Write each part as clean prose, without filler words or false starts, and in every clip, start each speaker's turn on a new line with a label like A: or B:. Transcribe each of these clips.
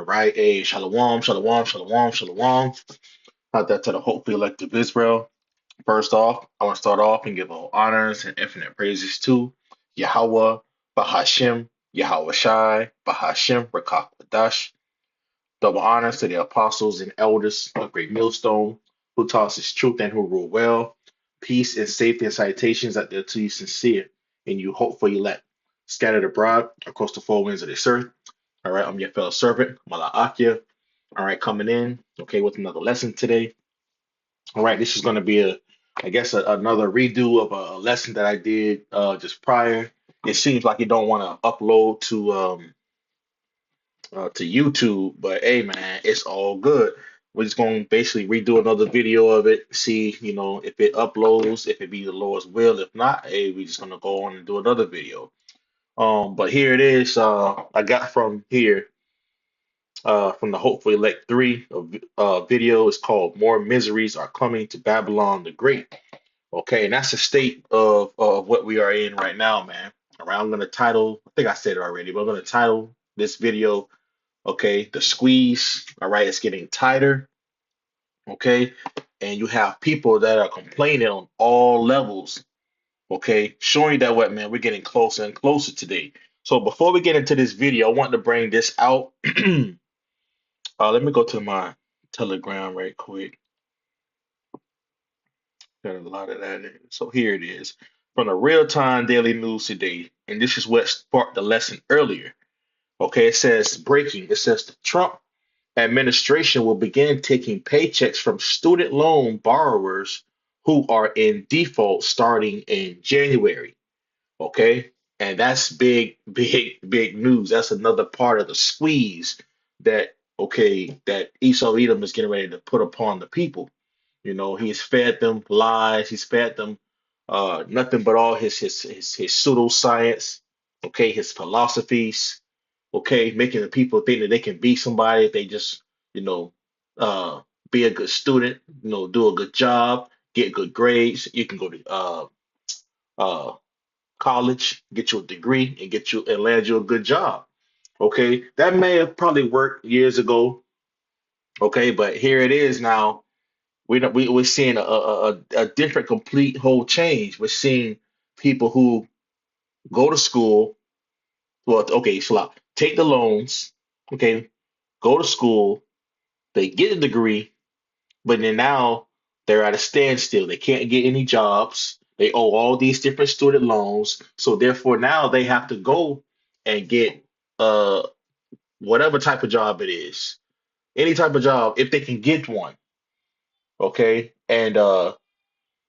A: right. Hey, shalom, shalom, shalom, shalom. Not that to the hopefully elective Israel. First off, I want to start off and give all honors and infinite praises to Yahweh, Bahashem, Yahweh Shai, Bahashem, Rakak Badash. Double honors to the apostles and elders of Great Millstone, who taught us truth and who rule well. Peace and safety and citations out there to you sincere, and you hopefully elect. Scattered abroad across the four winds of this earth. All right, I'm your fellow servant, Mala Akia. All right, coming in, okay, with another lesson today. All right, this is going to be I guess, another redo of a lesson that I did just prior. It seems like you don't want to upload to YouTube, but hey, man, it's all good. We're just going to basically redo another video of it, see, if it uploads, if it be the Lord's will. If not, hey, we're just going to go on and do another video. But here it is. I got from here. From the Hopefully Elect 3 video. Is called More Miseries Are Coming to Babylon the Great. Okay, and that's the state of what we are in right now, man. All right, I'm going to title, I think I said it already, but I'm going to title this video, okay, The Squeeze. All right, it's getting tighter, okay, and you have people that are complaining on all levels, okay, showing you that what, man, we're getting closer and closer today. So before we get into this video, I want to bring this out. Let me go to my Telegram right quick. Got a lot of that in. So here it is from the real-time daily news today, and this is what sparked the lesson earlier. Okay, it says breaking. It says the Trump administration will begin taking paychecks from student loan borrowers who are in default starting in January. Okay, and that's big, big, big news. That's another part of the squeeze that that Esau Edom is getting ready to put upon the people. He's fed them lies. He's fed them nothing but all his pseudoscience. Okay, his philosophies. Okay, making the people think that they can be somebody if they just you know uh, be a good student. Do a good job, get good grades. You can go to uh, college, get you a degree, and get you and land you a good job. Okay, that may have probably worked years ago. Okay, but here it is now. We're seeing a different, complete, whole change. We're seeing people who go to school. Well, okay, so take the loans. Okay, go to school. They get a degree, but then now they're at a standstill. They can't get any jobs. They owe all these different student loans. So therefore, now they have to go and get uh whatever type of job it is, any type of job if they can get one. Okay, and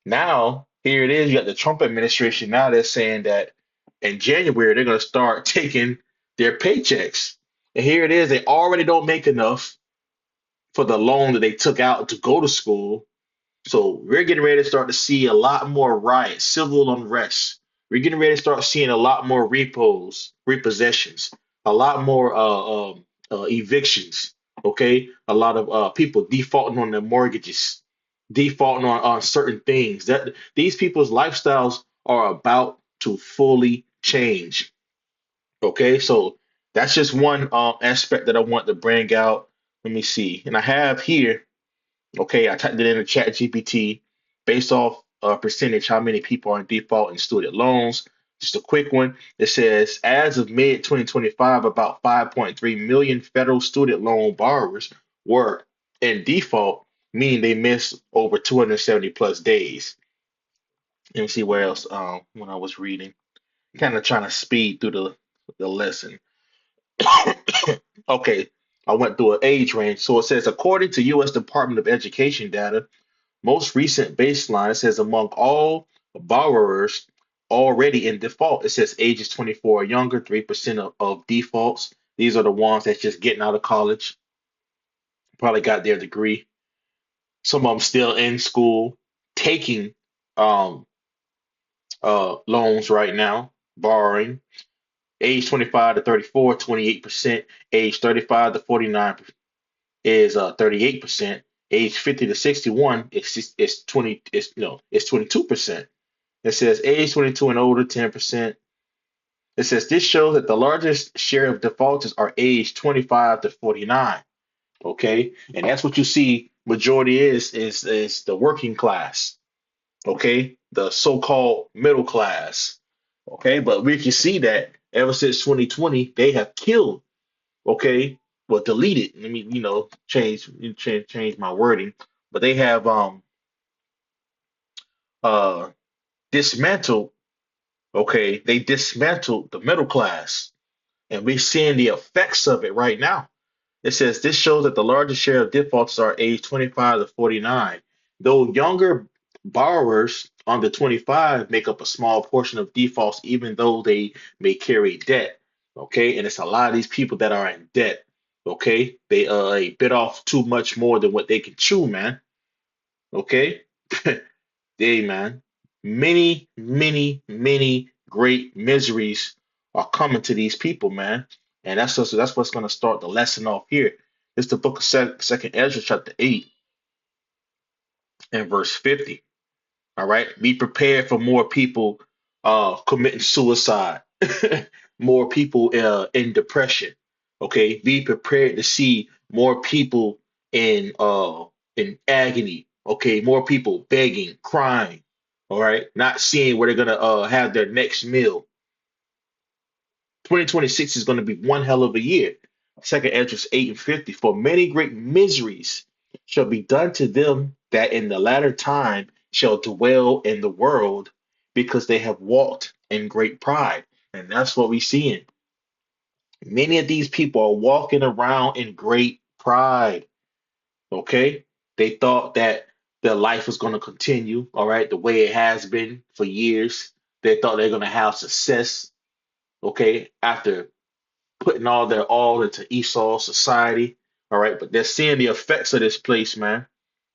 A: now, here it is. You got the Trump administration. Now they're saying that in January they're going to start taking their paychecks. And here it is. They already don't make enough for the loan that they took out to go to school. So we're getting ready to start to see a lot more riots, civil unrest. We're getting ready to start seeing a lot more repossessions, a lot more evictions. Okay, a lot of people defaulting on their mortgages, defaulting on certain things. That these people's lifestyles are about to fully change. Okay, so that's just one aspect that I want to bring out. Let me see, and I have here. Okay, I typed it in the chat GPT based off percentage, how many people are in default in student loans. Just a quick one. It says, as of mid 2025, about 5.3 million federal student loan borrowers were in default, meaning they missed over 270 plus days. Let me see where else when I was reading. Kind of trying to speed through the lesson. Okay, I went through an age range. So it says, according to U.S. Department of Education data, most recent baseline says among all borrowers already in default, it says ages 24 or younger, 3% of defaults. These are the ones that's just getting out of college, probably got their degree. Some of them still in school, taking um, loans right now, borrowing. Age 25 to 34, 28%. Age 35 to 49 is 38%. Age 50 to 61 is 20 is no it's 22%. It says age 22 and older, 10%. It says this shows that the largest share of defaulters are aged 25 to 49. Okay, and that's what you see. Majority is the working class. Okay, the so-called middle class. Okay, but we can see that ever since 2020, they have killed. Okay, well, deleted. Let me, change my wording, but they have uh dismantled. Okay, they dismantled the middle class, and we're seeing the effects of it right now. It says this shows that the largest share of defaults are aged 25 to 49, though younger borrowers under 25 make up a small portion of defaults, even though they may carry debt. Okay, and it's a lot of these people that are in debt. Okay, they bit off too much more than what they can chew, man. Okay, hey, man, many great miseries are coming to these people, man. And that's what's going to start the lesson off here. It's the book of Second Ezra, chapter 8 and verse 50. All right. Be prepared for more people committing suicide, more people in depression. Okay. Be prepared to see more people in agony. Okay, more people begging, crying. All right, not seeing where they're gonna have their next meal. 2026 is gonna be one hell of a year. Second Esdras 8 and 50. For many great miseries shall be done to them that in the latter time shall dwell in the world, because they have walked in great pride. And that's what we're seeing. Many of these people are walking around in great pride. Okay? They thought that their life was going to continue, all right, the way it has been for years. They thought they're going to have success, okay, after putting all their all into Esau society, all right, but they're seeing the effects of this place, man,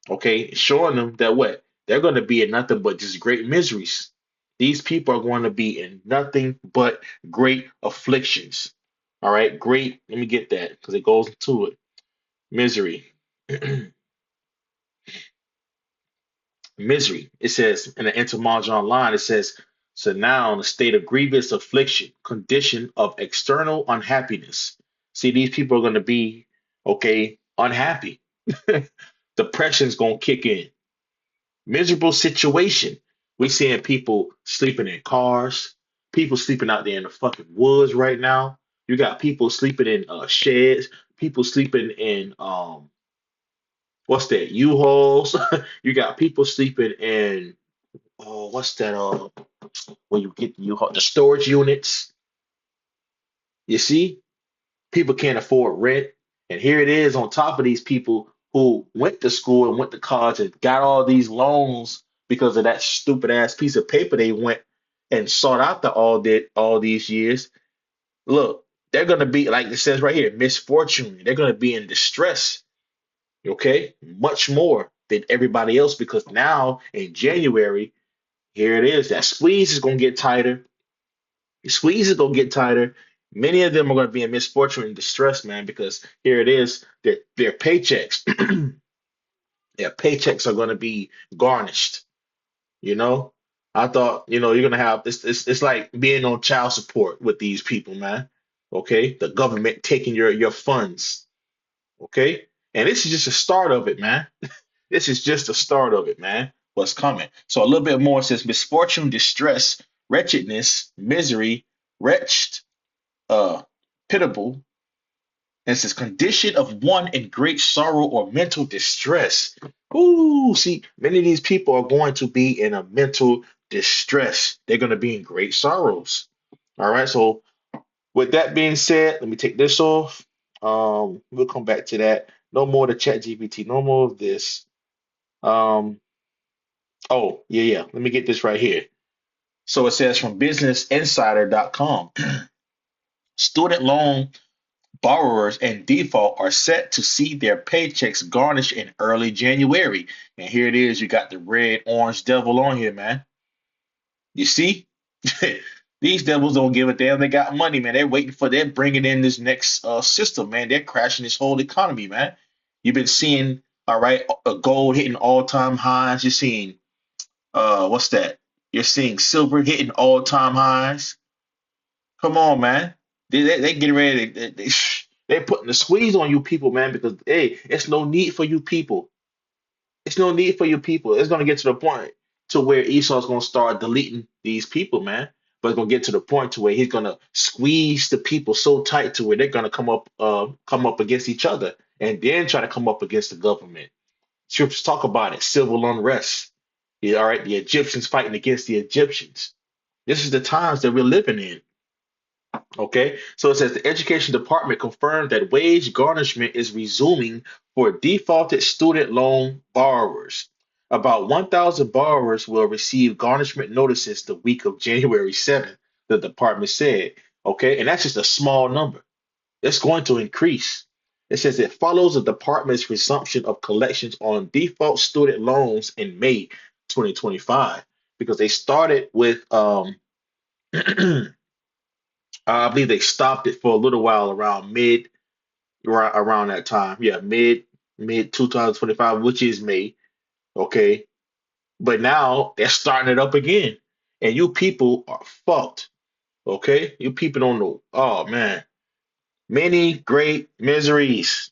A: okay, showing them that what? They're going to be in nothing but just great miseries. These people are going to be in nothing but great afflictions, all right, great, let me get that because it goes into it. Misery. Misery. It says in the etymology online, it says, so now in a state of grievous affliction, condition of external unhappiness. See, these people are going to be, okay, unhappy. Depression's going to kick in. Miserable situation. We're seeing people sleeping in cars, people sleeping out there in the fucking woods right now. You got people sleeping in sheds, people sleeping in what's that, U-Hauls. You got people sleeping in what's that? When you get the storage units, you see, people can't afford rent, and here it is on top of these people who went to school and went to college and got all these loans because of that stupid ass piece of paper they went and sought out the all these years. Look, they're gonna be like it says right here, misfortune. They're gonna be in distress, okay, much more than everybody else because now in January, here it is, that squeeze is gonna get tighter. The squeeze is gonna get tighter. Many of them are gonna be in misfortune and distress, man, because here it is, their paychecks, their paychecks are gonna be garnished. You know, I thought, you're gonna have this. It's like being on child support with these people, man. Okay, the government taking your funds. Okay, and this is just a start of it, man. This is just the start of it, man. What's coming? So a little bit more says misfortune, distress, wretchedness, misery, wretched, uh pitiable, and it says condition of one in great sorrow or mental distress. Ooh, see, many of these people are going to be in a mental distress. They're going to be in great sorrows. All right. So with that being said, let me take this off. We'll come back to that. No more the chat GPT, no more of this. Um, oh, yeah, yeah. Let me get this right here. So it says from businessinsider.com, student loan borrowers in default are set to see their paychecks garnished in early January. And here it is. You got the red, orange devil on here, man. You see? These devils don't give a damn. They got money, man. They're bringing in this next system, man. They're crashing this whole economy, man. You've been seeing, all right, gold hitting all-time highs. You're seeing, what's that? You're seeing silver hitting all-time highs. Come on, man. They getting ready. They're putting the squeeze on you people, man, because hey, it's no need for you people. It's no need for you people. It's gonna get to the point to where Esau's gonna start deleting these people, man. But it's gonna get to the point to where he's gonna squeeze the people so tight to where they're gonna come up against each other and then try to come up against the government. Scriptures talk about it, civil unrest. Yeah, all right, the Egyptians fighting against the Egyptians. This is the times that we're living in. Okay, so it says the education department confirmed that wage garnishment is resuming for defaulted student loan borrowers. About 1,000 borrowers will receive garnishment notices the week of January 7th, the department said. Okay, and that's just a small number. It's going to increase. It says it follows the department's resumption of collections on default student loans in May 2025 because they started with I believe they stopped it for a little while around around that time. Yeah, mid 2025, which is May. Okay, but now they're starting it up again, and you people are fucked. Okay, you people don't know. Oh man, many great miseries.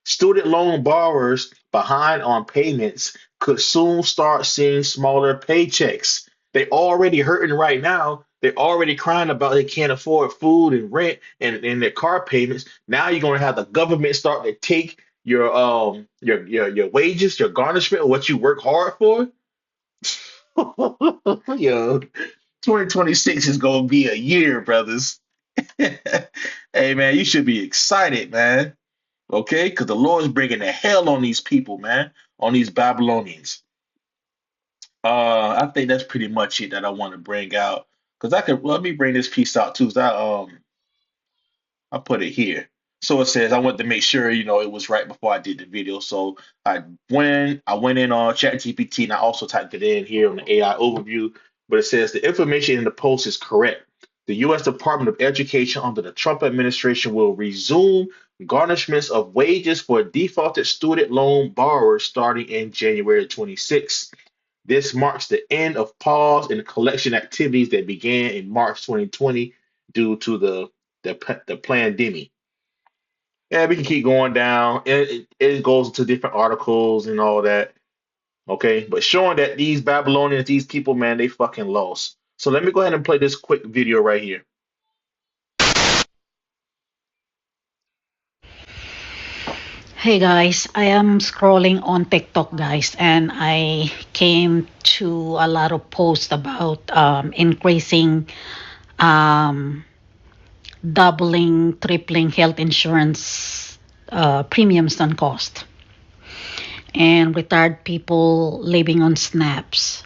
A: Student loan borrowers behind on payments could soon start seeing smaller paychecks. They already hurting right now. They're already crying about they can't afford food and rent and their car payments. Now you're gonna have the government start to take your wages, your garnishment, what you work hard for. Yo, 2026 is gonna be a year, brothers. Hey man, you should be excited, man. Okay? Because the Lord is bringing the hell on these people, man, on these Babylonians. I think that's pretty much it that I want to bring out. Because I could let me bring this piece out too. 'Cause I put it here. So it says I wanted to make sure it was right before I did the video. So I went in on ChatGPT and I also typed it in here on the AI overview. But it says the information in the post is correct. The U.S. Department of Education under the Trump administration will resume garnishments of wages for defaulted student loan borrowers starting in January 26. This marks the end of pause in collection activities that began in March 2020 due to the pandemic. Yeah, we can keep going down. It goes into different articles and all that. Okay, but showing that these Babylonians, these people, man, they fucking lost. So let me go ahead and play this quick video right here.
B: Hey guys, I am scrolling on TikTok, guys, and I came to a lot of posts about increasing, um, doubling, tripling health insurance premiums and cost, and retired people living on snaps.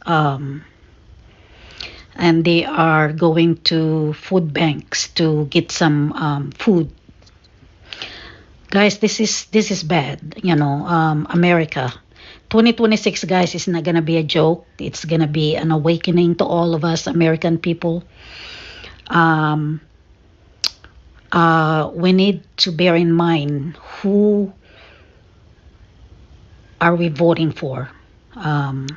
B: And they are going to food banks to get some food. Guys, this is bad. America. 2026, guys, is not gonna be a joke. It's gonna be an awakening to all of us American people. Um, we need to bear in mind who are we voting for. Um,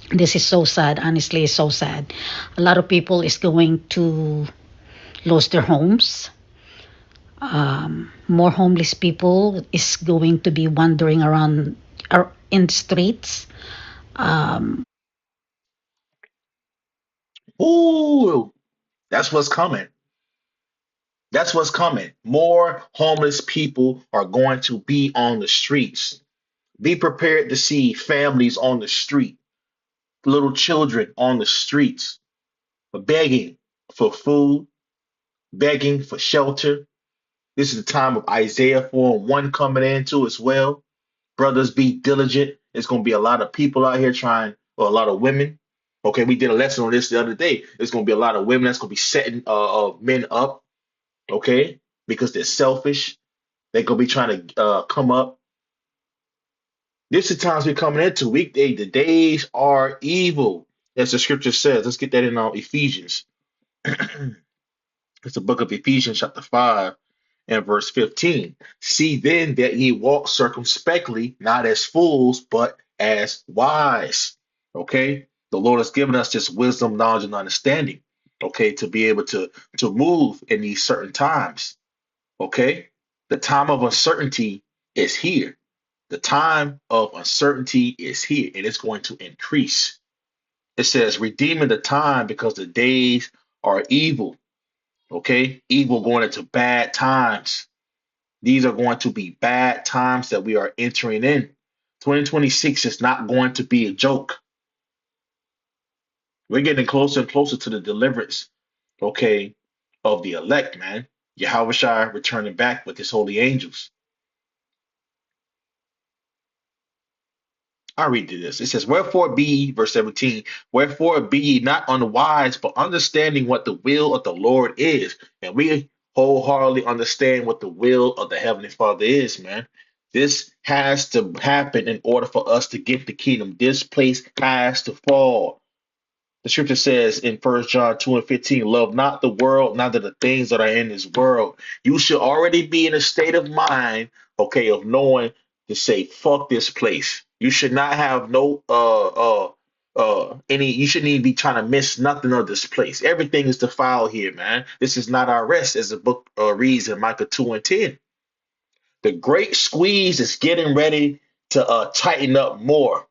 B: this is so sad. Honestly, it's so sad. A lot of people is going to lose their homes. More homeless people is going to be wandering around in the streets. Um,
A: Ooh, that's what's coming. That's what's coming. More homeless people are going to be on the streets. Be prepared to see families on the street, little children on the streets, begging for food, begging for shelter. This is the time of Isaiah 4 and 1 coming into as well. Brothers, be diligent. There's going to be a lot of people out here trying, or a lot of women. Okay, we did a lesson on this the other day. There's going to be a lot of women that's going to be setting men up, okay, because they're selfish. They're going to be trying to come up. This is the times we're coming into. The days are evil, as the scripture says. Let's get that in Ephesians. It's the book of Ephesians, chapter 5 and verse 15. See then that ye walk circumspectly, not as fools, but as wise. Okay? The Lord has given us this wisdom, knowledge, and understanding. okay, to be able to move in these certain times. Okay? The time of uncertainty is here. The time of uncertainty is here, and it's going to increase. It says, redeeming the time because the days are evil. Okay? Evil going into bad times. These are going to be bad times that we are entering in. 2026 is not going to be a joke. We're getting closer and closer to the deliverance, okay, of the elect, man. Yahweh returning back with his holy angels. I'll read you this. It says, wherefore be ye, verse 17, wherefore be ye not unwise, but understanding what the will of the Lord is. And we wholeheartedly understand what the will of the Heavenly Father is, man. This has to happen in order for us to get the kingdom. This place has to fall. The scripture says in 1 John 2 and 15, love not the world, neither the things that are in this world. You should already be in a state of mind, okay, of knowing to say, fuck this place. You should not have no any you shouldn't even be trying to miss nothing of this place. Everything is defiled here, man. This is not our rest, as the book reads in Micah 2 and 10. The great squeeze is getting ready to tighten up more.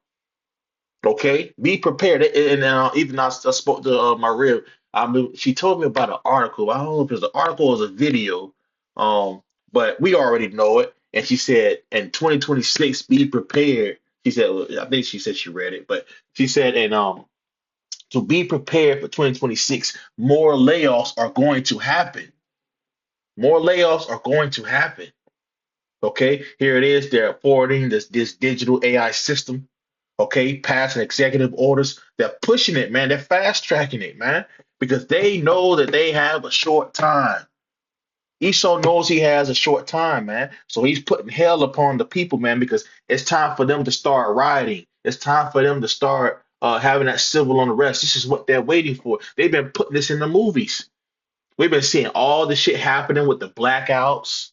A: Okay, be prepared. And even I spoke to my rib. I mean, she told me about an article. I don't know if it was an article or it was a video, um, but we already know it. And she said, in 2026, be prepared. She said, well, I think she said she read it, but she said, and to be prepared for 2026, more layoffs are going to happen. More layoffs are going to happen. Okay, here it is. They're forwarding this digital AI system. Okay, passing executive orders. They're pushing it, man. They're fast tracking it, man, because they know that they have a short time. Esau knows he has a short time, man. So he's putting hell upon the people, man, because it's time for them to start rioting. It's time for them to start having that civil unrest. This is what they're waiting for. They've been putting this in the movies. We've been seeing all the shit happening with the blackouts.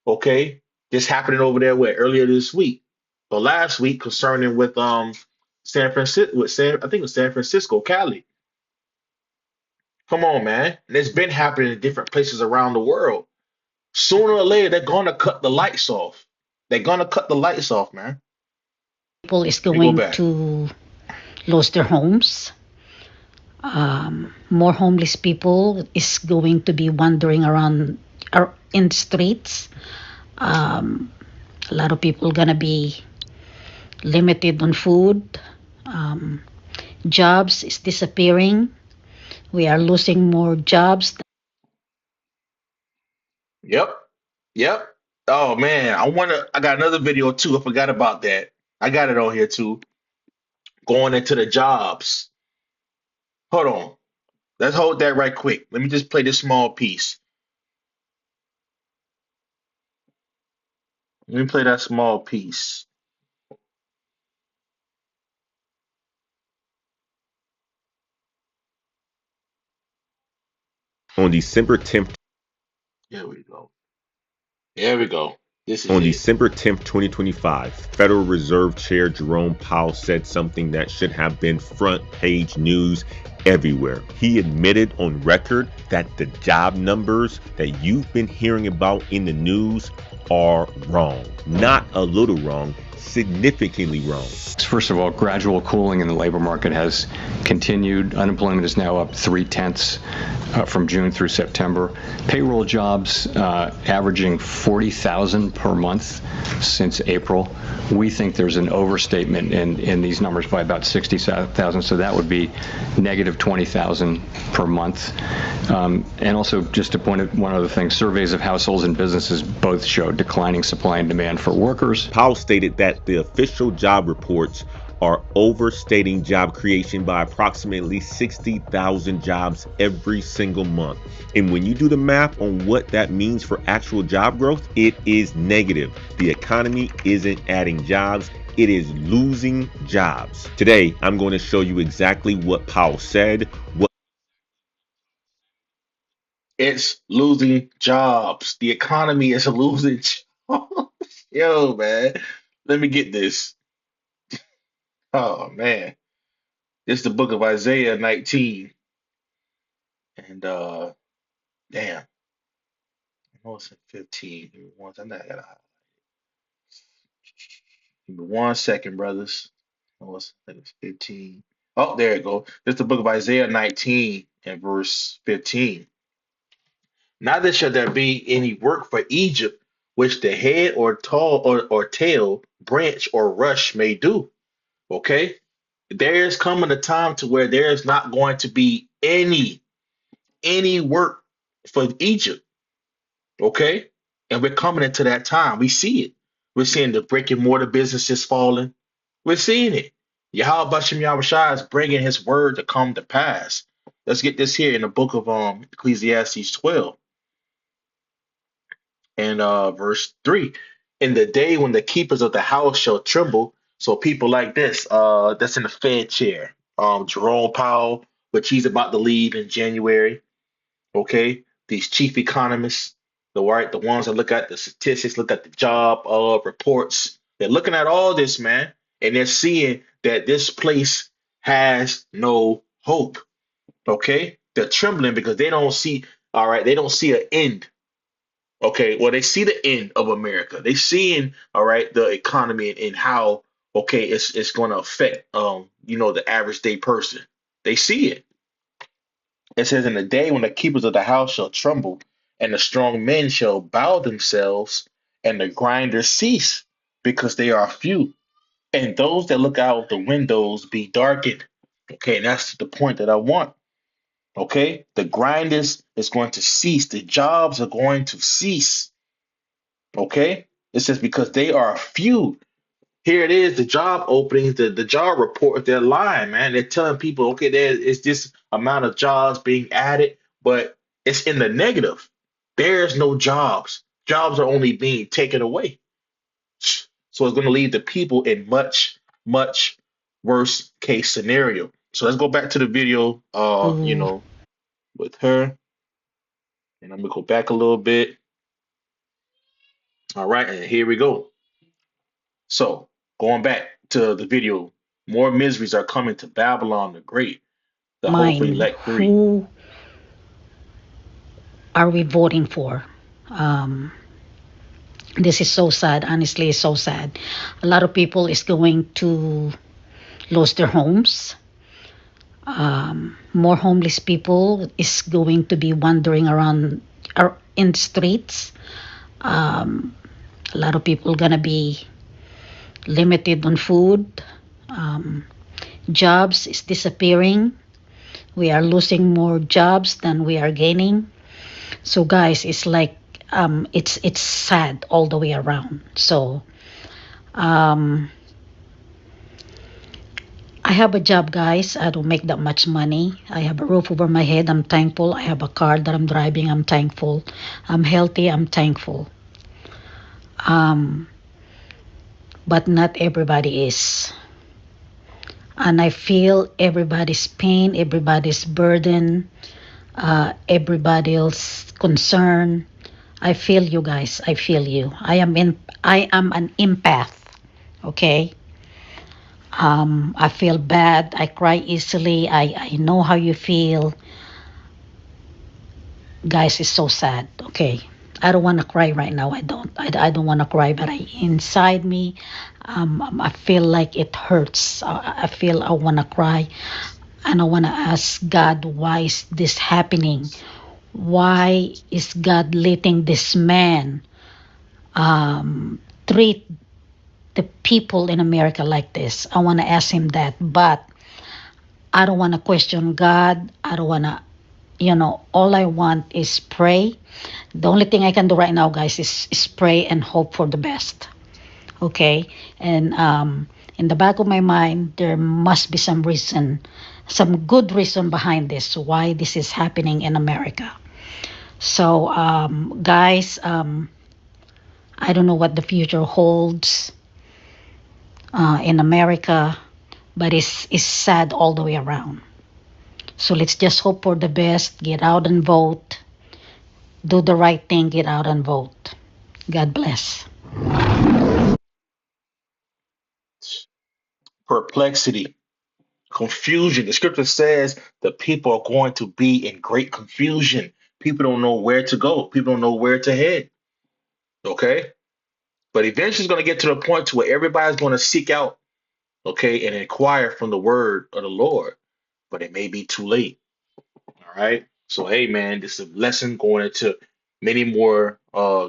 A: Okay, this happening over there where earlier this week, but last week concerning with San Francisco, I think it was San Francisco, Cali. Come on, man, and it's been happening in different places around the world. Sooner or later, they're gonna cut the lights off. They're gonna cut the lights off, man.
B: People is
A: Let me go
B: going
A: back.
B: to lose their homes. More homeless people is going to be wandering around in the streets. Um, a lot of people gonna be limited on food. Um, Jobs is disappearing. We are losing more jobs.
A: Yep, yep. Oh man, I got another video too. I forgot about that. I got it on here too. Going into the jobs. Hold on. Let's hold that right quick. Let me just play this small piece. Let me play that small piece.
C: On December 10th,
A: Here we go. There we go. This is
C: on
A: it.
C: December 10th, 2025, Federal Reserve Chair Jerome Powell said something that should have been front page news everywhere. He admitted on record that the job numbers that you've been hearing about in the news are wrong. Not a little wrong, significantly wrong.
D: First of all, gradual cooling in the labor market has continued. Unemployment is now up 0.3 from June through September. Payroll jobs averaging 40,000 per month since April. We think there's an overstatement in these numbers by about 60,000, so that would be negative 20,000 per month. And also, just to point out one other thing, surveys of households and businesses both show declining supply and demand for workers.
C: Powell stated that the official job reports are overstating job creation by approximately 60,000 jobs every single month. And when you do the math on what that means for actual job growth, it is negative. The economy isn't adding jobs, it is losing jobs. Today, I'm going to show you exactly what Powell said, what
A: It's losing jobs. The economy is losing jobs. Yo, man. Let me get this. Oh, man. It's the book of Isaiah 19. And damn, I know it's in 15. Give me one, give me 1 second, brothers. Oh, I think it's 15. Oh, there it go. This is the book of Isaiah 19 and verse 15. Neither shall there be any work for Egypt, which the head or tall or tail, branch or rush may do. Okay? There's coming a time to where there's not going to be any work for Egypt. Okay? And we're coming into that time. We see it. We're seeing the brick and mortar businesses falling. We're seeing it. Yahweh Bashem Yahushua is bringing his word to come to pass. Let's get this here in the book of Ecclesiastes 12 and verse 3. In the day when the keepers of the house shall tremble, so people like this, that's in the Fed chair, Jerome Powell, which he's about to leave in January. Okay, these chief economists, the ones that look at the statistics, look at the job reports, they're looking at all this, man, and they're seeing that this place has no hope. Okay, they're trembling because they don't see, all right, they don't see an end. Okay, well, they see the end of America. They seeing, all right, the economy and how, okay, it's going to affect the average day person. They see it. It says, in the day when the keepers of the house shall tremble, and the strong men shall bow themselves, and the grinders cease, because they are few, and those that look out of the windows be darkened. Okay, and that's the point that I want. Okay, the grinders is going to cease. The jobs are going to cease. Okay, it says because they are few. Here it is, the job openings, the job report, they're lying, man. They're telling people, okay, there is this amount of jobs being added, but it's in the negative. There's no jobs. Jobs are only being taken away. So it's going to leave the people in much worse case scenario. So let's go back to the video,
B: Ooh,
A: with her, and I'm gonna go back a little bit. All right, and here we go. So going back to the video, more miseries are coming to Babylon the Great. The hopefully
B: mine.
A: elect three.
B: Who are we voting for? Um, this is so sad. Honestly, it's so sad. A lot of people is going to lose their homes. More homeless people is going to be wandering around in the streets. Um, a lot of people gonna be limited on food. Um, Jobs is disappearing. We are losing more jobs than we are gaining. So guys, it's like it's sad all the way around. So um, I have a job, guys. I don't make that much money. I have a roof over my head. I'm thankful. I have a car that I'm driving. I'm thankful. I'm healthy. I'm thankful. Um, but not everybody is. And I feel everybody's pain, everybody's burden, everybody's concern. I feel you guys. I feel you. I am an empath. Okay. I feel bad. I cry easily. I know how you feel. Guys, it's so sad. Okay. I don't want to cry right now. I don't want to cry, but inside me, I feel like it hurts. I feel I want to cry, and I want to ask God, why is this happening? Why is God letting this man treat the people in America like this? I want to ask him that, but I don't want to question God. I don't want to, all I want is pray. The only thing I can do right now, guys, is pray and hope for the best. Okay? And in the back of my mind, there must be some reason, some good reason behind this, why this is happening in America. So, guys, I don't know what the future holds in America, but it's sad all the way around. So let's just hope for the best. Get out and vote. Do the right thing. Get out and vote. God bless.
A: Perplexity. Confusion. The scripture says the people are going to be in great confusion. People don't know where to go. People don't know where to head. Okay? But eventually it's going to get to the point to where everybody's going to seek out, okay, and inquire from the word of the Lord. But it may be too late. All right. So hey man, this is a lesson going into many more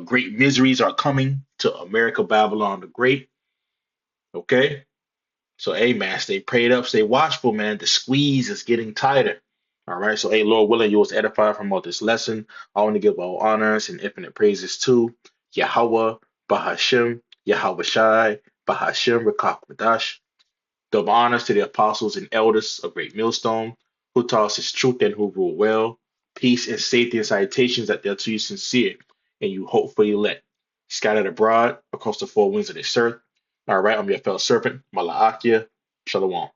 A: great miseries are coming to America, Babylon the Great. Okay. So, hey, man, stay prayed up, stay watchful, man. The squeeze is getting tighter. All right. So, hey, Lord willing, you was edified from all this lesson. I want to give all honors and infinite praises to Yahweh, Bahashem, Yahweh Shai, Bahashem, Rakakwadash. Double honors to the apostles and elders of Great Millstone, who taught us his truth and who rule well. Peace and safety and salutations that they're to you sincere and you hopefully let. Scattered abroad across the four winds of this earth. All right, I'm your fellow servant, Malaakia. Shalom.